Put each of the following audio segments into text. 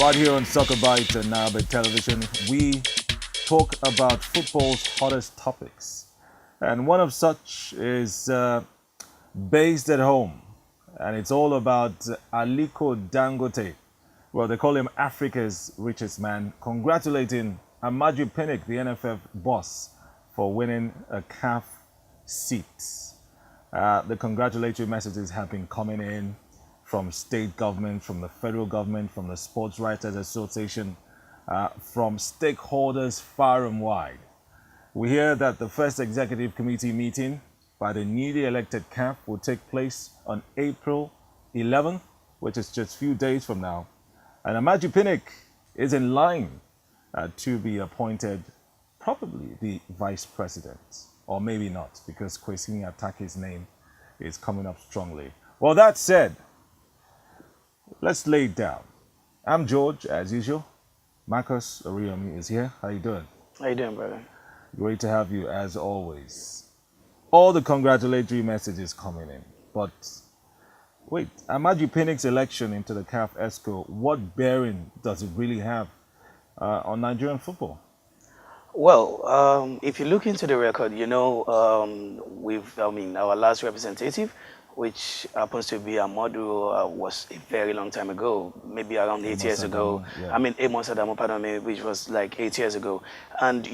Right here on Soccer Bites and Nairabet Television, we talk about football's hottest topics. And one of such is based at home. And it's all about Aliko Dangote. Well, they call him Africa's richest man. Congratulating Amaju Pinnick, the NFF boss, for winning a CAF seat. The congratulatory messages have been coming in from state government, from the federal government, from the Sports Writers Association, from stakeholders far and wide. We hear that the first executive committee meeting by the newly elected CAF will take place on April 11th, which is just a few days from now. And Amaju Pinnick is in line to be appointed probably the vice president, or maybe not, because Kwesi Atake's name is coming up strongly. Well, that said, let's lay it down. I'm George, as usual. Marcus Oriyomi is here. How you doing? How you doing, brother? Great to have you, as always. All the congratulatory messages coming in. But wait, Amaju Pinnick's election into the CAF ESCO, what bearing does it really have on Nigerian football? Well, if you look into the record, our last representative, which happens to be Amadu, was a very long time ago, maybe around 8 years ago. Yeah. Amos Adamu, pardon me, which was like 8 years ago. And,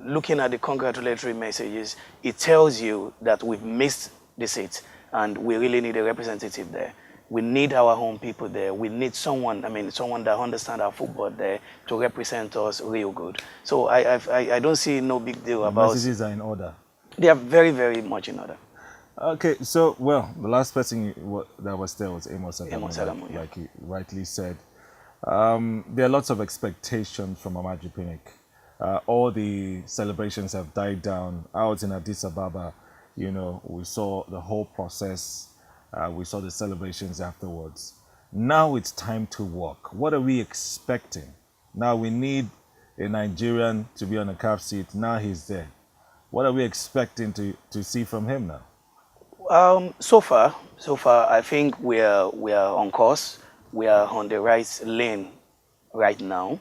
looking at the congratulatory messages, it tells you that we've missed the seat and we really need a representative there. We need our home people there. We need someone that understands our football there to represent us real good. So I don't see no big deal about... Messages are in order. They are very, very much in order. Okay, so, well, the last person that was there was Amos Adamu, Amos Adamu, like he rightly said. There are lots of expectations from Amaju Pinnick. All the celebrations have died down. Out in Addis Ababa, we saw the whole process. We saw the celebrations afterwards. Now it's time to work. What are we expecting? Now we need a Nigerian to be on a CAF seat. Now he's there. What are we expecting to see from him now? So far, I think we are on course. We are on the right lane right now.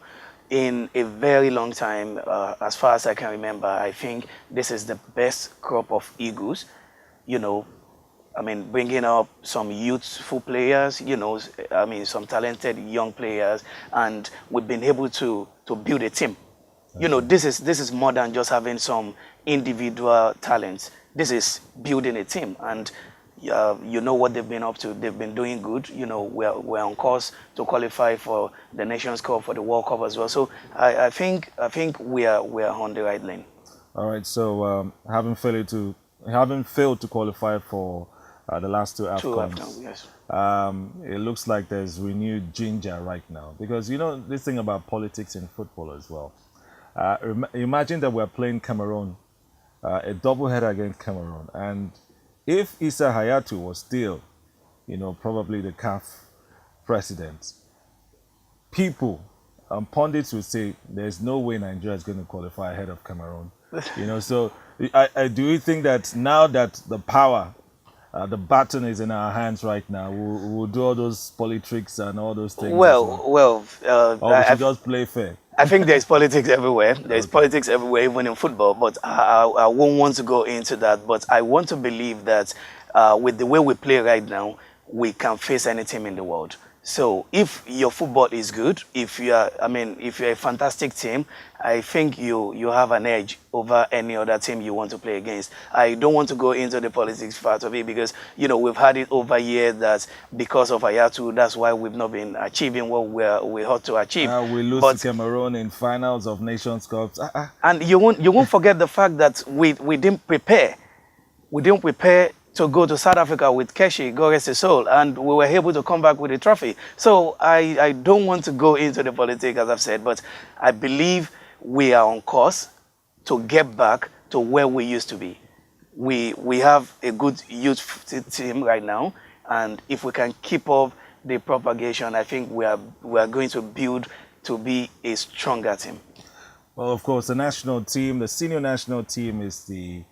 In a very long time, as far as I can remember, I think this is the best crop of Eagles. Bringing up some youthful players, some talented young players, and we've been able to build a team. This is more than just having some individual talents. This is building a team, and what they've been up to. They've been doing good. We're on course to qualify for the Nations Cup, for the World Cup as well. So I think we are on the right lane. All right. So having failed to qualify for the last two AFCONs, yes. It looks like there's renewed ginger right now, because this thing about politics in football as well. Imagine that we're playing Cameroon. A doubleheader against Cameroon, and if Issa Hayatu was still, probably the CAF president, people and pundits would say there's no way Nigeria is going to qualify ahead of Cameroon. So I do think that now that the power, the baton is in our hands right now, we'll do all those politics and all those things. Or we should just play fair. I think there's politics everywhere. There's politics everywhere, even in football. But I won't want to go into that. But I want to believe that with the way we play right now, we can face any team in the world. So if your football is good, if you're a fantastic team, I think you have an edge over any other team you want to play against. I don't want to go into the politics part of it because, we've had it over years that because of Ayatu, that's why we've not been achieving what we ought to achieve. We lose to Cameroon in finals of Nations Cups. And you won't forget the fact that we didn't prepare. We didn't prepare to go to South Africa with Keshi, God rest his soul, and we were able to come back with a trophy. So I don't want to go into the politics, as I've said, but I believe we are on course to get back to where we used to be. We have a good youth team right now, and if we can keep up the propagation, I think we are going to build to be a stronger team. Well, of course, the national team, the senior national team is the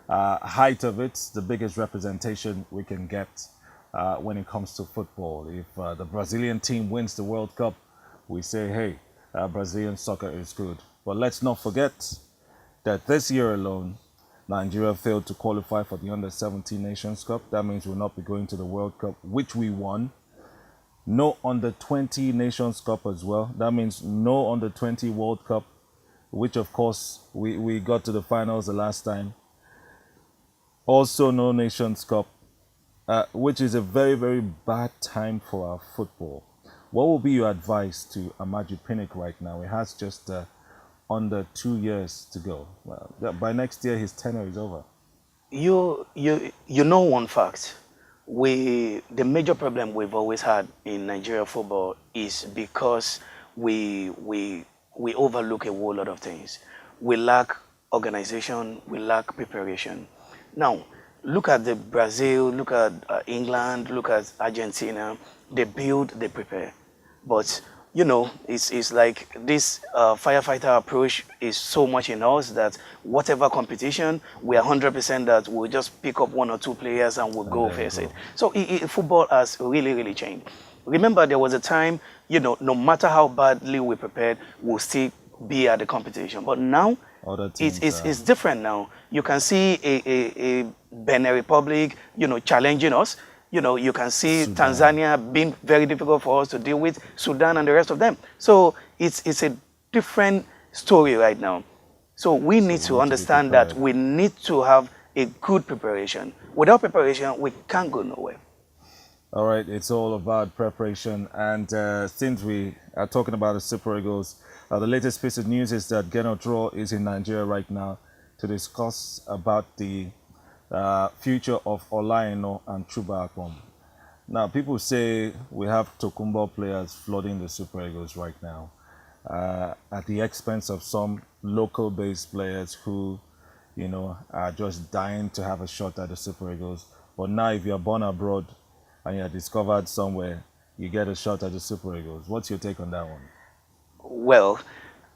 height of it, the biggest representation we can get when it comes to football. If the Brazilian team wins the World Cup, we say, hey, Brazilian soccer is good. But let's not forget that this year alone, Nigeria failed to qualify for the Under-17 Nations Cup. That means we'll not be going to the World Cup, which we won. No Under-20 Nations Cup as well. That means no Under-20 World Cup, which of course we got to the finals the last time. Also no Nations Cup, which is a very, very bad time for our football. What will be your advice to Amaju Pinnick right now? He has just under 2 years to go. Well, by next year, his tenure is over. You know one fact. The major problem we've always had in Nigeria football is because we overlook a whole lot of things. We lack organization, we lack preparation. Now, look at the Brazil, look at England, look at Argentina. They build, they prepare. But you know, it's like this firefighter approach is so much in us that whatever competition, we are 100% that we'll just pick up 1 or 2 players and we'll go face it. So football has really, really changed. Remember, there was a time, you know, no matter how badly we prepared, we'll still be at the competition. But now, it's different now. You can see a Benin Republic, you know, challenging us. You know, you can see Sudan. Tanzania being very difficult for us to deal with, Sudan and the rest of them. So it's a different story right now. So we need to understand that we need to have a good preparation. Without preparation, we can't go nowhere. All right, it's all about preparation. And since we are talking about the Super Eagles, the latest piece of news is that Gernot Rohr is in Nigeria right now to discuss about the future of Olaino and Chuba Akpom. Now, people say we have Tokumbo players flooding the Super Eagles right now at the expense of some local-based players who, you know, are just dying to have a shot at the Super Eagles. But now, if you're born abroad and you're discovered somewhere, you get a shot at the Super Eagles. What's your take on that one? Well,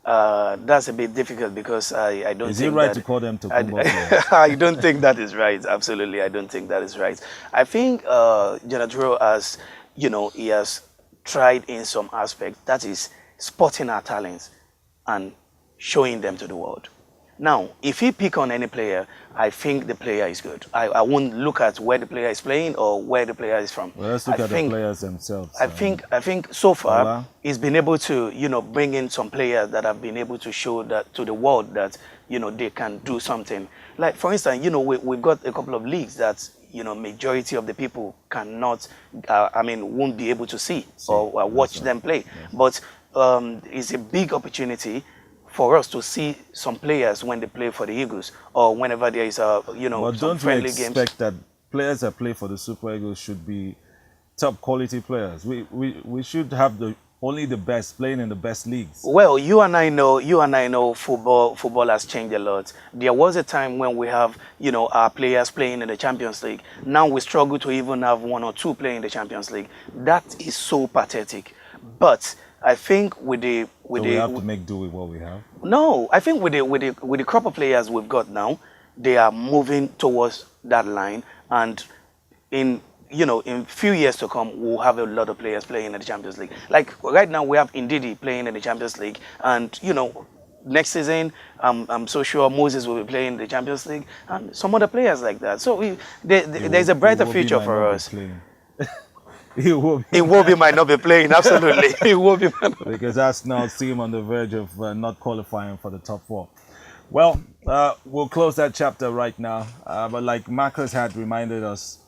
that's a bit difficult because I don't think. Is it right to call them Tokumbo players? I don't think that is right. Absolutely, I don't think that is right. I think Gernot Rohr has, you know, he has tried in some aspect, that is spotting our talents and showing them to the world. Now, if he pick on any player, I think the player is good. I won't look at where the player is playing or where the player is from. Well, let's look at the players themselves. I think so far he's been able to, you know, bring in some players that have been able to show that to the world that, you know, they can do something. Like, for instance, you know, we've got a couple of leagues that, you know, majority of the people cannot, won't be able to see or watch them play. But it's a big opportunity for us to see some players when they play for the Eagles or whenever there is some friendly games. But don't we expect that players that play for the Super Eagles should be top quality players? We should have only the best playing in the best leagues. Well, you and I know football has changed a lot. There was a time when we have, you know, our players playing in the Champions League. Now we struggle to even have 1 or 2 playing in the Champions League. That is so pathetic. But I think we have to make do with what we have. No, I think with the crop of players we've got now, they are moving towards that line, and in few years to come, we'll have a lot of players playing in the Champions League. Like right now, we have Ndidi playing in the Champions League, and you know, next season, I'm so sure Moses will be playing in the Champions League, and some other players like that. So there's a brighter future for us. Iwobi might not be playing, absolutely. Iwobi might not. Because Arsenal seem on the verge of not qualifying for the top 4. Well, we'll close that chapter right now. But like Marcus had reminded us,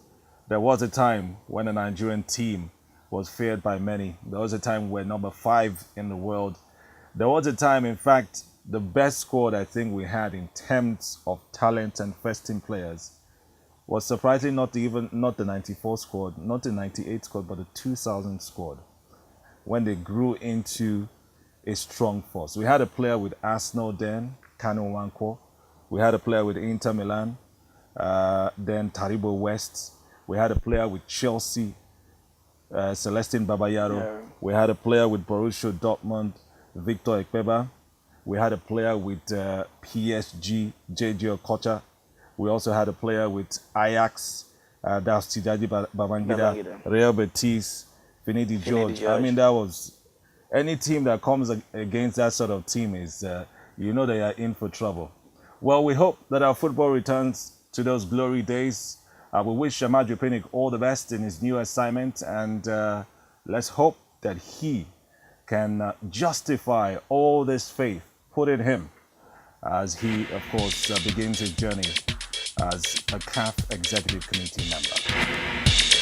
there was a time when a Nigerian team was feared by many. There was a time we're number 5 in the world. There was a time, in fact, the best squad I think we had in terms of talent and first-team players was surprisingly not the 94 squad, not the 98 squad, but the 2000 squad, when they grew into a strong force. We had a player with Arsenal then, Kanu Nwankwo. We had a player with Inter Milan, then Taribo West. We had a player with Chelsea, Celestine Babayaro. Yeah. We had a player with Borussia Dortmund, Victor Ekpeba. We had a player with PSG, JJ Okocha. We also had a player with Ajax, That's Tidadi Babangida, Babangida. Nairabet, Finidi George. I mean, that was any team that comes against that sort of team is, you know, they are in for trouble. Well, we hope that our football returns to those glory days. We wish Amaju Pinnick all the best in his new assignment, and let's hope that he can justify all this faith put in him as he, of course, begins his journey as a CAF Executive Committee member.